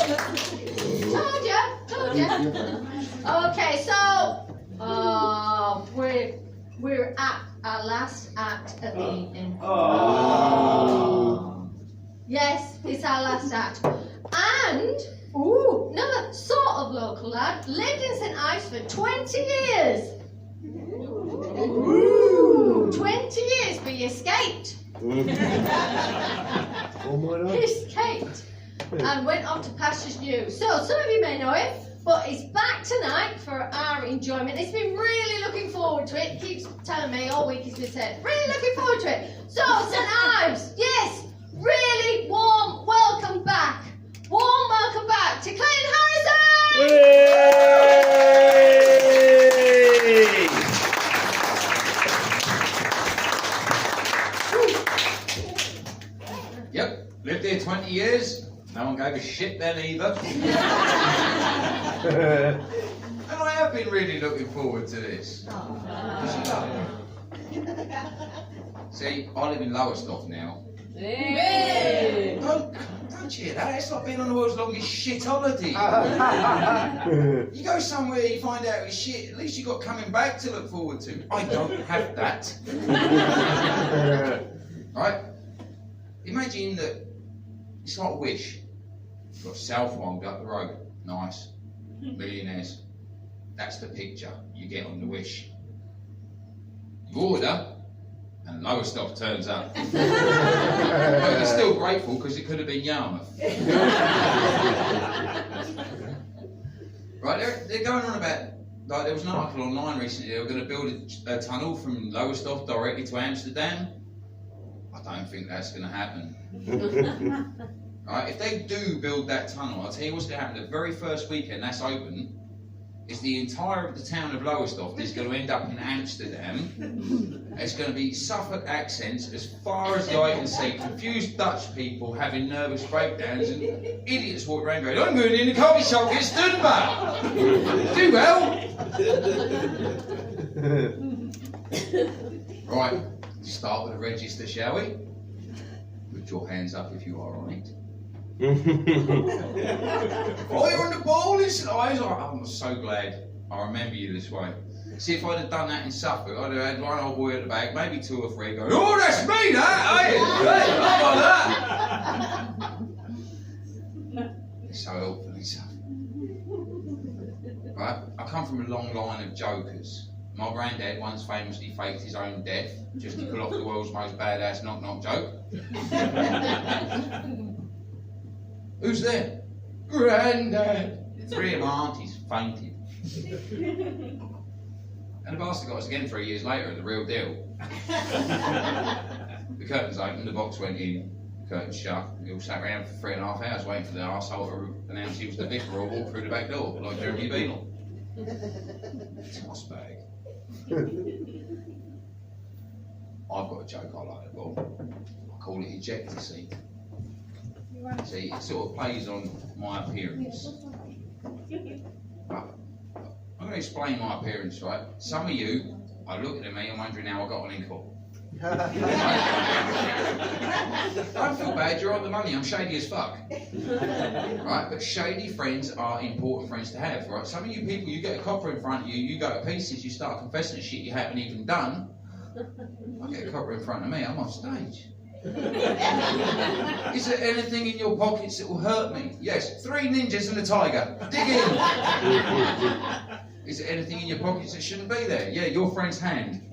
Told ya. Okay, so we're at our last act of the evening. Yes, it's our last act. And another sort of local lad lived in St.Ives for 20 years. 20 years, but he escaped. He escaped and went off to pastures new. So some of you may know him, but he's back tonight for our enjoyment. He's been really looking forward to it. He keeps telling me all week he's been saying, really looking forward to it. So St.Ives, yes, really warm welcome back. Warm welcome back to Clayton Harrison! Yep, lived here 20 years. No one gave a shit then either. And I have been really looking forward to this. See, I live in Lowestoft now. Don't cheer that, it's like being on the world's longest shit holiday. You go somewhere, you find out it's shit, at least you've got coming back to look forward to. I don't have that. Right? Imagine that it's like a wish. You've got Southwold up the road, nice, millionaires. That's the picture you get on the wish. You order, and Lowestoft turns up. But you're still grateful because it could have been Yarmouth. Right, they're going on about, like there was an article online recently, they were going to build a tunnel from Lowestoft directly to Amsterdam. I don't think that's going to happen. Right, if they do build that tunnel, I'll tell you what's going to happen. The very first weekend that's open, is the entire of the town of Lowestoft is going to end up in Amsterdam. It's going to be Suffolk accents as far as the eye can see, confused Dutch people having nervous breakdowns, and idiots walk around going, I'm going in the coffee shop, get stood about. Do well. Right, start with the register, shall we? Put your hands up if you are on it. Oh, you're on the ball in St.Ives. I'm so glad I remember you this way. See, if I'd have done that in Suffolk, I'd have had one old boy at the back, maybe two or three going, oh, that's me, that, hey, how about that? It's so helpful in Suffolk. Right, I come from a long line of jokers. My granddad once famously faked his own death just to pull off the world's most badass knock-knock joke. Who's there? Grandad! Three of my aunties fainted. And the bastard got us again 3 years later, the real deal. The curtains opened, the box went in, the curtains shut. We all sat around for 3.5 hours waiting for the arsehole to announce he was the vicar or walk through the back door, like Jeremy Beadle. Toss bag. I've got a joke I like, Bob. I call it ejector seat. See, it sort of plays on my appearance. But I'm going to explain my appearance, right? Some of you are looking at me and wondering how I got on in court. Don't feel bad, you're on the money, I'm shady as fuck. Right, but shady friends are important friends to have, right? Some of you people, you get a copper in front of you, you go to pieces, you start confessing shit you haven't even done. I get a copper in front of me, I'm on stage. Is there anything in your pockets that will hurt me? Yes, 3 ninjas and a tiger. Dig in. Is there anything in your pockets that shouldn't be there? Yeah, your friend's hand.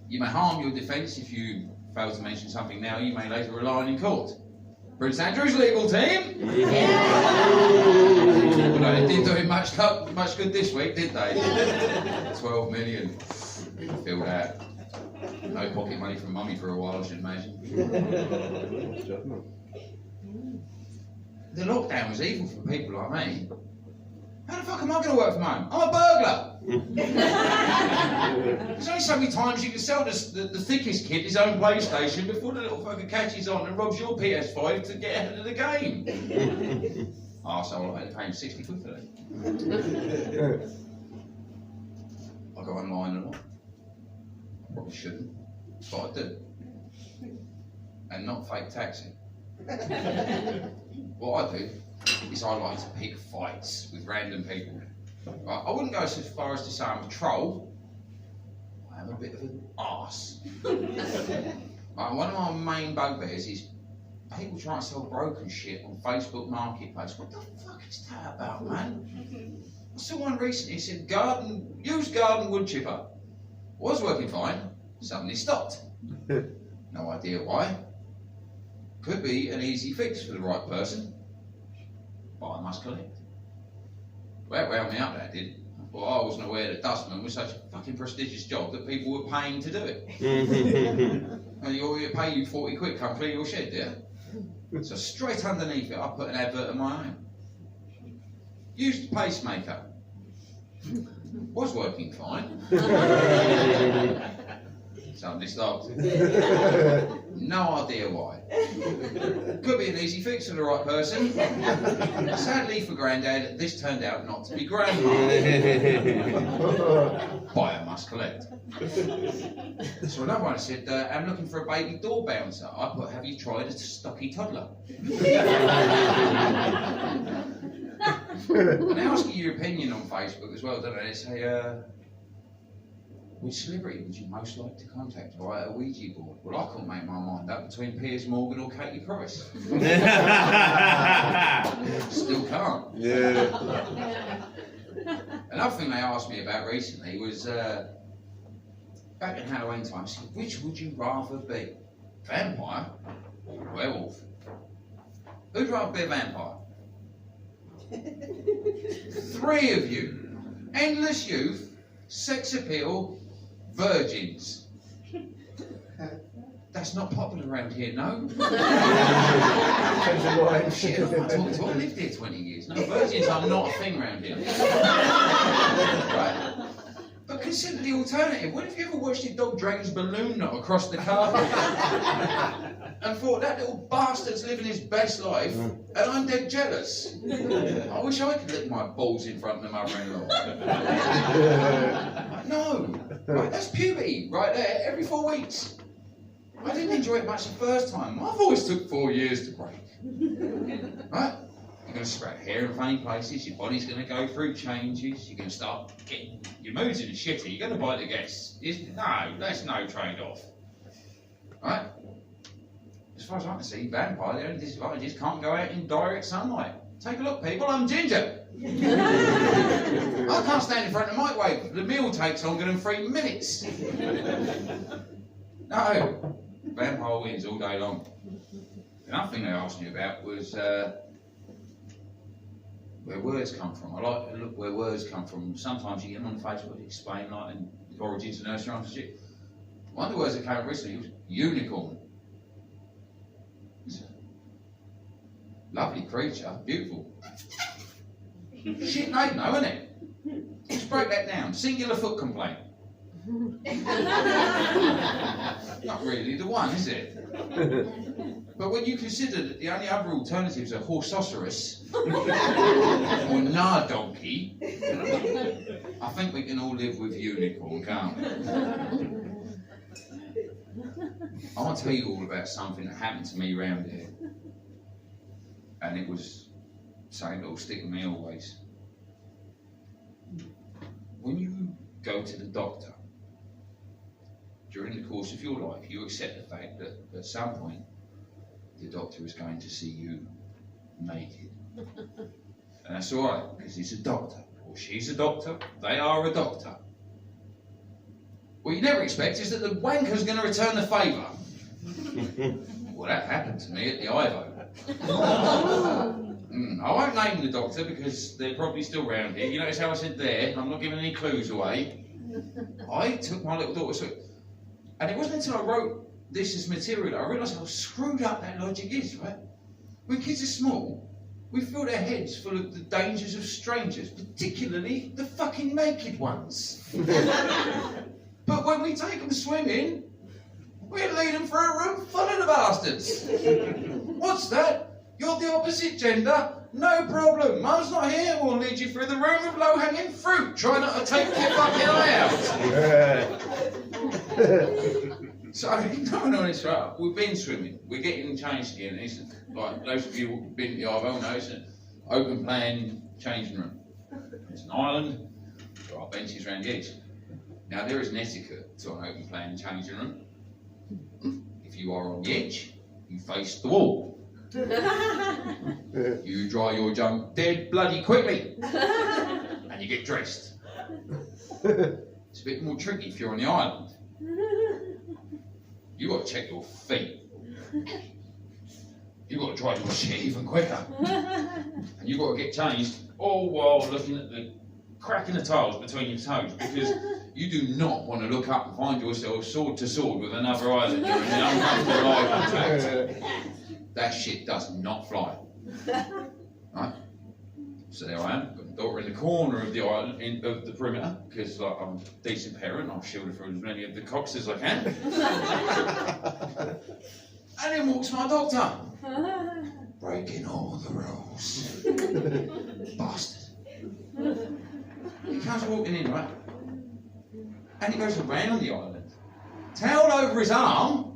You may harm your defence if you fail to mention something now you may later rely on in court. Prince Andrew's legal team. Well, they didn't do him much good this week, did they? 12 million. Feel that. No pocket money from mummy for a while, I should imagine. The lockdown was evil for people like me. How the fuck am I going to work from home? I'm a burglar! There's only so many times you can sell the thickest kid his own PlayStation before the little fucker catches on and robs your PS5 to get ahead of the game. Arsehole, I had to pay him 60 quid for that. I go online a lot. Probably shouldn't, but I do. And not fake taxi. What I do is I like to pick fights with random people. Right? I wouldn't go so far as to say I'm a troll. I am a bit of an arse. Right, one of my main bugbears is people trying to sell broken shit on Facebook Marketplace. What the fuck is that about, man? I saw one recently, it said used garden wood chipper. Was working fine, suddenly stopped. No idea why. Could be an easy fix for the right person, but I must collect. Well, it wound me up, that did. I thought I wasn't aware that dustman was such a fucking prestigious job that people were paying to do it. And you pay you 40 quid, come clear your shed, yeah? So straight underneath it, I put an advert of my own. Used pacemaker. Was working fine. Suddenly stopped. No idea why. Could be an easy fix for the right person. Sadly for Grandad, this turned out not to be Grandma. Buyer must collect. So another one said, I'm looking for a baby door bouncer. I put, have you tried a stocky toddler? And they ask you your opinion on Facebook as well, don't they? They say, which celebrity would you most like to contact or write a Ouija board? Well, I couldn't make my mind up between Piers Morgan or Katie Price. Still can't. Yeah. Another thing they asked me about recently was, back in Halloween time, said, which would you rather be? Vampire or werewolf? Who'd rather be a vampire? 3 of you. Endless youth, sex appeal, virgins. That's not popular around here, no? Shit, I lived here 20 years. No, virgins are not a thing around here. Right? But consider the alternative. What if you ever watched your dog drag his balloon knot across the carpet and thought, that little bastard's living his best life and I'm dead jealous? I wish I could lick my balls in front of the mother-in-law. No, right, that's puberty right there, every 4 weeks. I didn't enjoy it much the first time. My voice took 4 years to break. Right? You're going to sprout hair in funny places, your body's going to go through changes, you're going to start getting, your mood's in the shitter, you're going to bite the guests. No, that's no trade-off. Right? As far as I can see, vampire, the only disadvantage is can't go out in direct sunlight. Take a look, people, I'm ginger. I can't stand in front of the microwave. The meal takes longer than 3 minutes. No, vampire wins all day long. Another thing they asked me about was where words come from. I like to look where words come from. Sometimes you get them on Facebook to explain like the origins of nursery rhymes and shit. One of the words that came up recently was unicorn. It's a lovely creature, beautiful. Shit name though, isn't it? Let's break that down. Singular foot complaint. Not really the one, is it? But when you consider that the only other alternatives are horsoceros or donkey, I think we can all live with unicorn, can't we? I want to tell you all about something that happened to me around here, and it was something that will stick with me always. When you go to the doctor, during the course of your life, you accept the fact that at some point, the doctor is going to see you naked. And that's all right, because he's a doctor, or she's a doctor, they are a doctor. What you never expect is that the wanker's going to return the favour. Well, that happened to me at the Ivo. I won't name the doctor because they're probably still around here. You notice how I said there, I'm not giving any clues away. I took my little daughter to it. And it wasn't until I wrote this as material that I realised how screwed up that logic is, right? When kids are small, we fill their heads full of the dangers of strangers, particularly the fucking naked ones. But when we take them swimming, we lead them through a room full of the bastards. What's that? You're the opposite gender? No problem. Mum's not here. We'll lead you through the room of low-hanging fruit. Try not to take your fucking eye out. So, going on this right, we've been swimming, we're getting changed again. It's like those of you who've been to the Ivel know it's an open plan changing room. It's an island, there are benches around the edge. Now there is an etiquette to an open plan changing room. If you are on the edge, you face the wall. You dry your junk dead bloody quickly, and you get dressed. It's a bit more tricky if you're on the island. You got to check your feet. You got to dry your shit even quicker, and you got to get changed all while looking at the crack in the tiles between your toes, because you do not want to look up and find yourself sword to sword with another islander in an uncomfortable eye contact. That shit does not fly. Right? So there I am, got my daughter in the corner of the island, of the perimeter, because like, I'm a decent parent, I'll shield her from as many of the cocks as I can. And then walks my doctor. Breaking all the rules. Bastard. He comes walking in, right? And he goes around the island. Towel over his arm.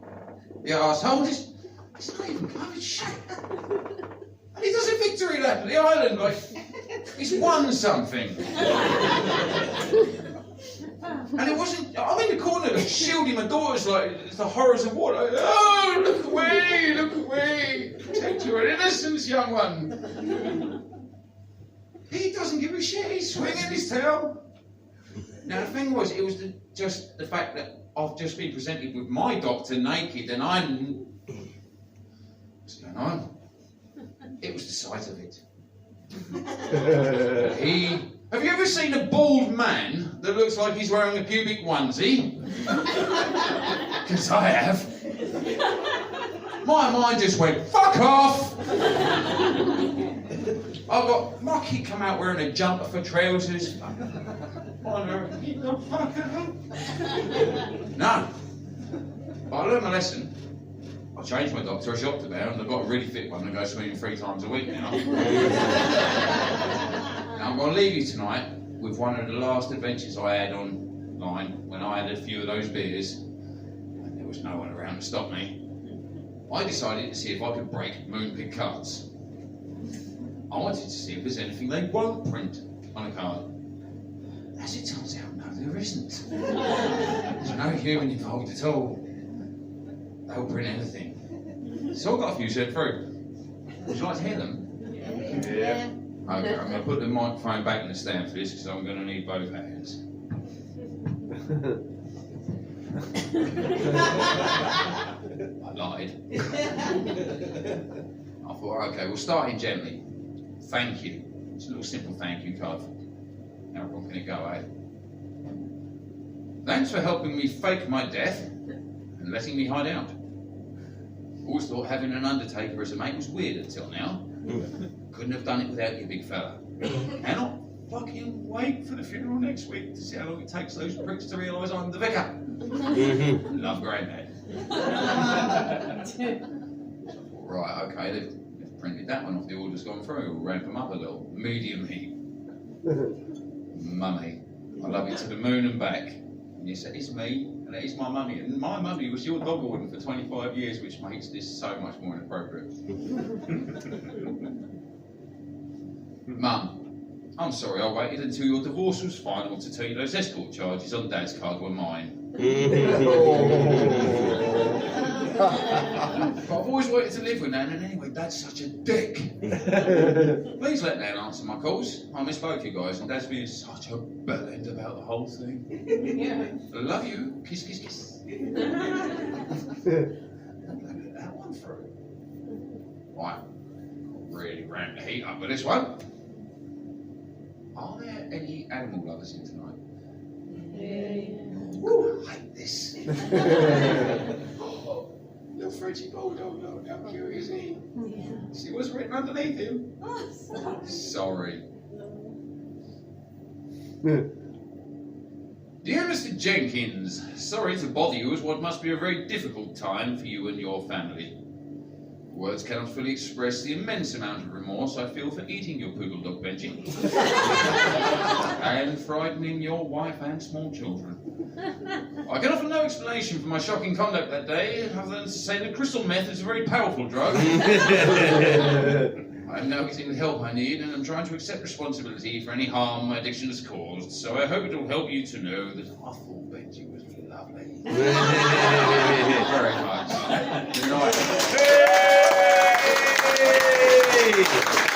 The arsehole, it's not even covered shit. And he does a victory lap at the island, like, he's won something. And it wasn't, I'm in the corner, like, shielding my daughters, like, it's the horrors of war. Like, oh, look away, protect your innocence, young one. He doesn't give a shit, he's swinging his tail. Now, the thing was, it was just the fact that I've just been presented with my doctor naked, and I'm... What's going on? It was the sight of it. Have you ever seen a bald man that looks like he's wearing a pubic onesie? Because I have. My mind just went, fuck off! I've got my kid come out wearing a jumper for trousers. No. But I learned my lesson. I changed my doctor, I shopped about, and I've got a really fit one that goes swimming 3 times a week now. Now I'm going to leave you tonight with one of the last adventures I had online when I had a few of those beers, and there was no one around to stop me. I decided to see if I could break Moonpig cards. I wanted to see if there's anything they won't print on a card. As it turns out, no, there isn't. There's no human involved at all. They'll print anything. So I've got a few sent through. Would you like to hear them? Yeah. Okay, I'm going to put the microphone back in the stand for this because I'm going to need both hands. I lied. I thought, okay, we'll start in gently. Thank you. It's a little simple thank you card. How wrong can it go, eh? Thanks for helping me fake my death and letting me hide out. Always thought having an undertaker as a mate was weird until now. Couldn't have done it without you, big fella. Cannot fucking wait for the funeral next week to see how long it takes those pricks to realise I'm the vicar. Love Grandad. Right, okay, they've printed that one off, the order's gone through. We'll ramp them up a little. Medium heat. Mummy, I love you to the moon and back. And you said, it's me, and it is my mummy. And my mummy was your dog warden for 25 years, which makes this so much more inappropriate. Mum, I'm sorry I waited until your divorce was final to tell you those escort charges on Dad's card were mine. But I've always wanted to live with Nan, and anyway, Dad's such a dick. Please let Nan answer my calls. I miss both you guys, and Dad's being such a bellend about the whole thing. Love you. Kiss, kiss, kiss. That one through. Right. Really ramp the heat up with this one. Are there any animal lovers in tonight? Ooh, I hate this. Little Frenchie bulldog, look how cute is he? See what's written underneath him? Sorry. Dear Mr. Jenkins, sorry to bother you at what must be a very difficult time for you and your family. Words cannot fully express the immense amount of remorse I feel for eating your poodle dog, Benji. And frightening your wife and small children. I can offer no explanation for my shocking conduct that day, other than to say that crystal meth is a very powerful drug. I'm now getting the help I need, and I'm trying to accept responsibility for any harm my addiction has caused, so I hope it will help you to know that I thought Benji was lovely. Very much. Good night. Hey!